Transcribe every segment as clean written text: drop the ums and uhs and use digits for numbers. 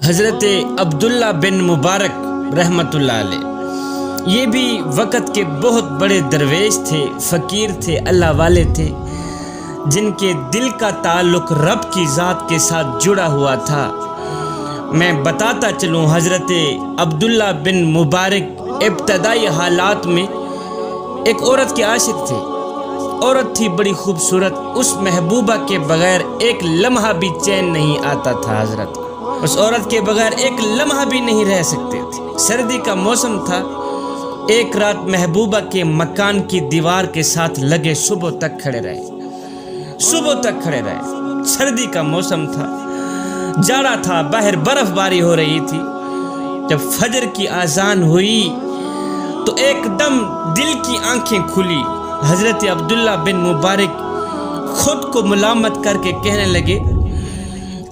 حضرت عبداللہ بن مبارک رحمۃ اللہ علیہ، یہ بھی وقت کے بہت بڑے درویش تھے، فقیر تھے، اللہ والے تھے، جن کے دل کا تعلق رب کی ذات کے ساتھ جڑا ہوا تھا۔ میں بتاتا چلوں، حضرت عبداللہ بن مبارک ابتدائی حالات میں ایک عورت کے عاشق تھے۔ عورت تھی بڑی خوبصورت، اس محبوبہ کے بغیر ایک لمحہ بھی چین نہیں آتا تھا۔ حضرت اس عورت کے بغیر ایک لمحہ بھی نہیں رہ سکتے تھے۔ سردی کا موسم تھا۔ ایک رات محبوبہ کے مکان کی دیوار کے ساتھ لگے صبح تک کھڑے رہے۔ سردی کا موسم تھا، جاڑا تھا، باہر برف باری ہو رہی تھی۔ جب فجر کی اذان ہوئی تو ایک دم دل کی آنکھیں کھلی۔ حضرت عبداللہ بن مبارک خود کو ملامت کر کے کہنے لگے،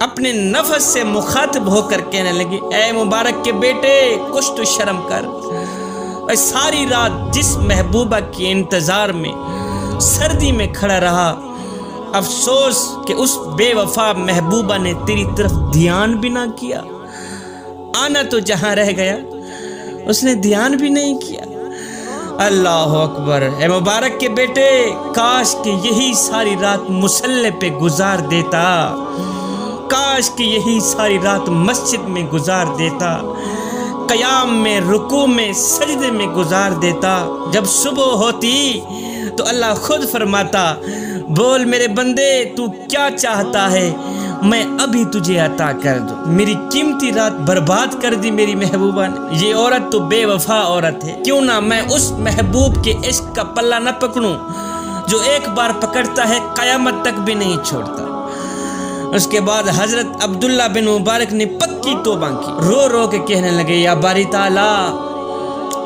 اپنے نفس سے مخاطب ہو کر کہنے لگے، اے مبارک کے بیٹے، کچھ تو شرم کر۔ اور ساری رات جس محبوبہ کے انتظار میں سردی میں کھڑا رہا، افسوس کہ اس بے وفا محبوبہ نے تیری طرف دھیان بھی نہ کیا۔ آنا تو جہاں رہ گیا، اس نے دھیان بھی نہیں کیا۔ اللہ اکبر۔ اے مبارک کے بیٹے، کاش کہ یہی ساری رات مصلی پہ گزار دیتا، کاش کہ یہی ساری رات مسجد میں گزار دیتا، قیام میں، رکوع میں، سجدے میں گزار دیتا۔ جب صبح ہوتی تو اللہ خود فرماتا، بول میرے بندے، تو کیا چاہتا ہے، میں ابھی تجھے عطا کر دوں۔ میری قیمتی رات برباد کر دی میری محبوبہ نے۔ یہ عورت تو بے وفا عورت ہے، کیوں نہ میں اس محبوب کے عشق کا پلہ نہ پکڑوں جو ایک بار پکڑتا ہے قیامت تک بھی نہیں چھوڑتا۔ اس کے بعد حضرت عبداللہ بن مبارک نے پکی توبہ کی، رو رو کے کہنے لگے، یا باری تعالیٰ،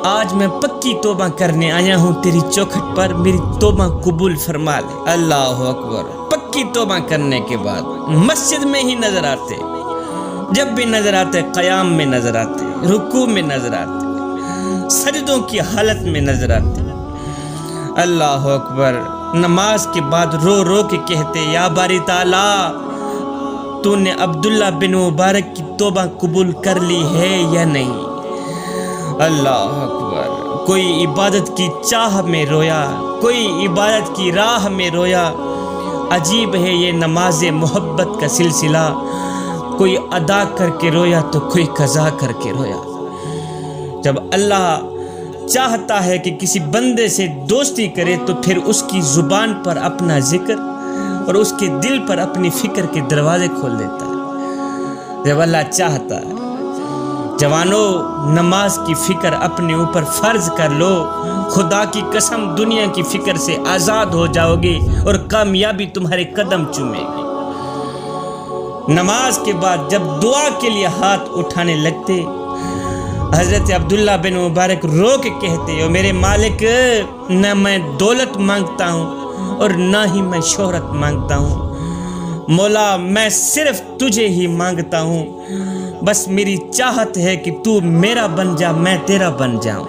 آج میں پکی توبہ کرنے آیا ہوں تیری چوکھٹ پر، میری توبہ قبول فرما لے۔ اللہ اکبر۔ پکی توبہ کرنے کے بعد مسجد میں ہی نظر آتے، جب بھی نظر آتے قیام میں نظر آتے، رکوع میں نظر آتے، سجدوں کی حالت میں نظر آتے۔ اللہ اکبر۔ نماز کے بعد رو رو کے کہتے، یا باری تعالیٰ، تو نے عبداللہ بن مبارک کی توبہ قبول کر لی ہے یا نہیں؟ اللہ اکبر۔ کوئی عبادت کی چاہ میں رویا، کوئی عبادت کی راہ میں رویا۔ عجیب ہے یہ نماز محبت کا سلسلہ، کوئی ادا کر کے رویا تو کوئی قضا کر کے رویا۔ جب اللہ چاہتا ہے کہ کسی بندے سے دوستی کرے تو پھر اس کی زبان پر اپنا ذکر اور اس کے دل پر اپنی فکر کے دروازے کھول دیتا ہے۔ جب اللہ چاہتا ہے، جوانوں، نماز کی فکر اپنے اوپر فرض کر لو، خدا کی قسم دنیا کی فکر سے آزاد ہو جاؤ گے اور کامیابی تمہارے قدم چومے گی۔ نماز کے بعد جب دعا کے لیے ہاتھ اٹھانے لگتے، حضرت عبداللہ بن مبارک رو کے کہتے، او میرے مالک، نہ میں دولت مانگتا ہوں اور نہ ہی میں شہرت مانگتا ہوں، مولا میں صرف تجھے ہی مانگتا ہوں، بس میری چاہت ہے کہ تو میرا بن جا، میں تیرا بن جاؤں۔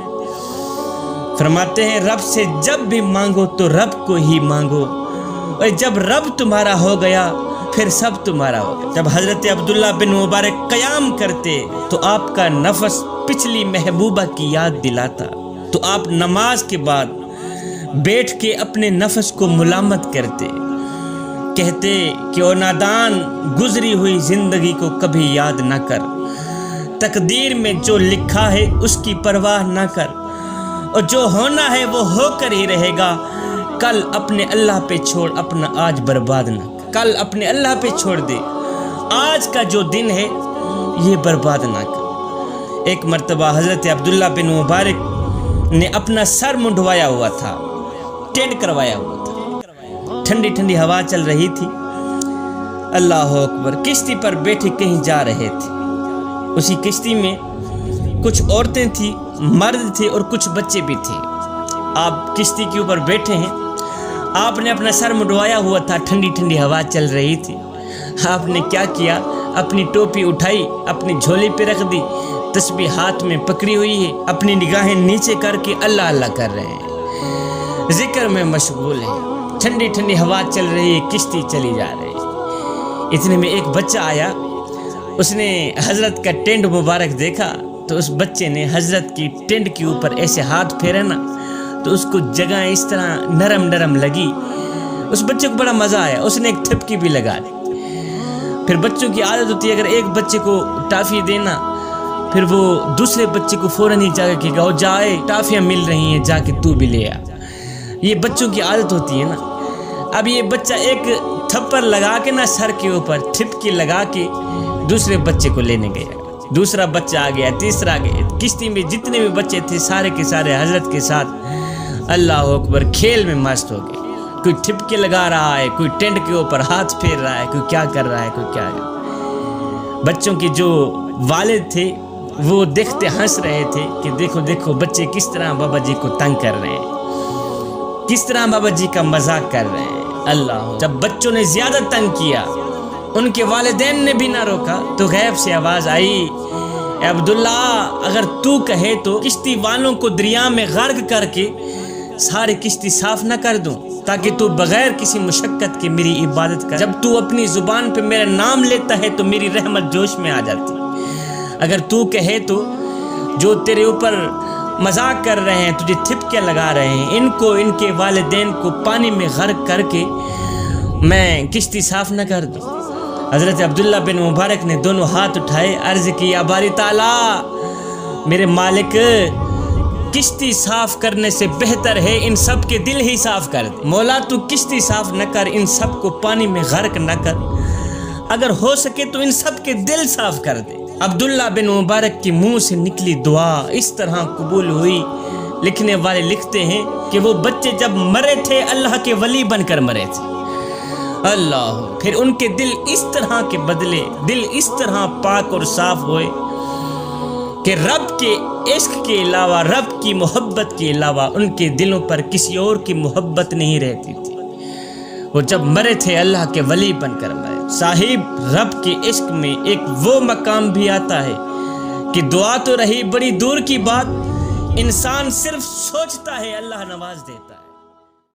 فرماتے ہیں، رب سے جب بھی مانگو تو رب کو ہی مانگو، اور جب رب تمہارا ہو گیا پھر سب تمہارا ہو گیا۔ جب حضرت عبداللہ بن مبارک قیام کرتے تو آپ کا نفس پچھلی محبوبہ کی یاد دلاتا، تو آپ نماز کے بعد بیٹھ کے اپنے نفس کو ملامت کرتے، کہتے کہ او نادان، گزری ہوئی زندگی کو کبھی یاد نہ کر، تقدیر میں جو لکھا ہے اس کی پرواہ نہ کر، اور جو ہونا ہے وہ ہو کر ہی رہے گا۔ کل اپنے اللہ پہ چھوڑ، اپنا آج برباد نہ کر۔ کل اپنے اللہ پہ چھوڑ دے، آج کا جو دن ہے یہ برباد نہ کر۔ ایک مرتبہ حضرت عبداللہ بن مبارک نے اپنا سر منڈوایا ہوا تھا، ٹینٹ کروایا ہوا تھا، ٹھنڈی ٹھنڈی ہوا چل رہی تھی۔ اللہ اکبر۔ کشتی پر بیٹھے کہیں جا رہے تھے، اسی کشتی میں کچھ عورتیں تھیں، مرد تھے اور کچھ بچے بھی تھے۔ آپ کشتی کے اوپر بیٹھے ہیں، آپ نے اپنا سر منڈوایا ہوا تھا، ٹھنڈی ٹھنڈی ہوا چل رہی تھی۔ آپ نے کیا کیا، اپنی ٹوپی اٹھائی، اپنی جھولی پہ رکھ دی، تسبیح ہاتھ میں پکڑی ہوئی ہے، اپنی نگاہیں نیچے کر کے اللہ اللہ کر رہے ہیں، ذکر میں مشغول ہیں۔ ٹھنڈی ٹھنڈی ہوا چل رہی ہے، کشتی چلی جا رہی ہے۔ اتنے میں ایک بچہ آیا، اس نے حضرت کا ٹینٹ مبارک دیکھا تو اس بچے نے حضرت کی ٹینٹ کے اوپر ایسے ہاتھ پھیرا نا تو اس کو جگہ اس طرح نرم نرم لگی. اس بچے کو بڑا مزہ آیا, اس نے ایک تھپکی بھی لگا دی. پھر بچوں کی عادت ہوتی ہے اگر ایک بچے کو ٹافی دینا پھر وہ دوسرے بچے کو فوراً ہی جا کے کہے گا وہ جائے ٹافیاں مل رہی ہیں جا کے تو بھی لے آ. یہ بچوں کی عادت ہوتی ہے نا. اب یہ بچہ ایک تھپڑ لگا کے نا سر کے اوپر تھپکی لگا کے دوسرے بچے کو لینے گیا. دوسرا بچہ آ گیا, تیسرا آ گیا. کشتی میں جتنے بھی بچے تھے سارے کے سارے حضرت کے ساتھ اللہ اکبر کھیل میں مست ہو گئے. کوئی ٹھپکے لگا رہا ہے, کوئی ٹینٹ کے اوپر ہاتھ پھیر رہا ہے, کوئی کیا کر رہا ہے, کوئی کیا ہے. بچوں کے جو والد تھے وہ دیکھتے ہنس رہے تھے کہ دیکھو دیکھو بچے کس طرح بابا جی کو تنگ کر رہے ہیں, کس طرح بابا جی کا مذاق کر رہے ہیں. اللہ, جب بچوں نے زیادہ تنگ کیا ان کے والدین نے بھی نہ روکا تو غیب سے آواز آئی, اے عبداللہ اگر تو کہے تو کشتی والوں کو دریا میں غرق کر کے سارے کشتی صاف نہ کر دوں تاکہ تو بغیر کسی مشقت کے میری عبادت کر. جب تو اپنی زبان پہ میرا نام لیتا ہے تو میری رحمت جوش میں آ جاتی. اگر تو کہے تو جو تیرے اوپر مذاق کر رہے ہیں, تجھے تھپکے لگا رہے ہیں, ان کو ان کے والدین کو پانی میں غرق کر کے میں کشتی صاف نہ کر دوں. حضرت عبداللہ بن مبارک نے دونوں ہاتھ اٹھائے, عرض کی یا باری تعالی میرے مالک, کشتی صاف کرنے سے بہتر ہے ان سب کے دل ہی صاف کر دے. مولا تو کشتی صاف نہ کر, ان سب کو پانی میں غرق نہ کر, اگر ہو سکے تو ان سب کے دل صاف کر دے. عبداللہ بن مبارک کے منہ سے نکلی دعا اس طرح قبول ہوئی. لکھنے والے لکھتے ہیں کہ وہ بچے جب مرے تھے اللہ کے ولی بن کر مرے تھے. اللہ, پھر ان کے دل اس طرح کے بدلے, دل اس طرح پاک اور صاف ہوئے کہ رب کے عشق کے علاوہ, رب کی محبت کے علاوہ ان کے دلوں پر کسی اور کی محبت نہیں رہتی تھی. وہ جب مرے تھے اللہ کے ولی بن کر مرے. صاحب رب کے عشق میں ایک وہ مقام بھی آتا ہے کہ دعا تو رہی بڑی دور کی بات, انسان صرف سوچتا ہے اللہ نواز دیتا ہے.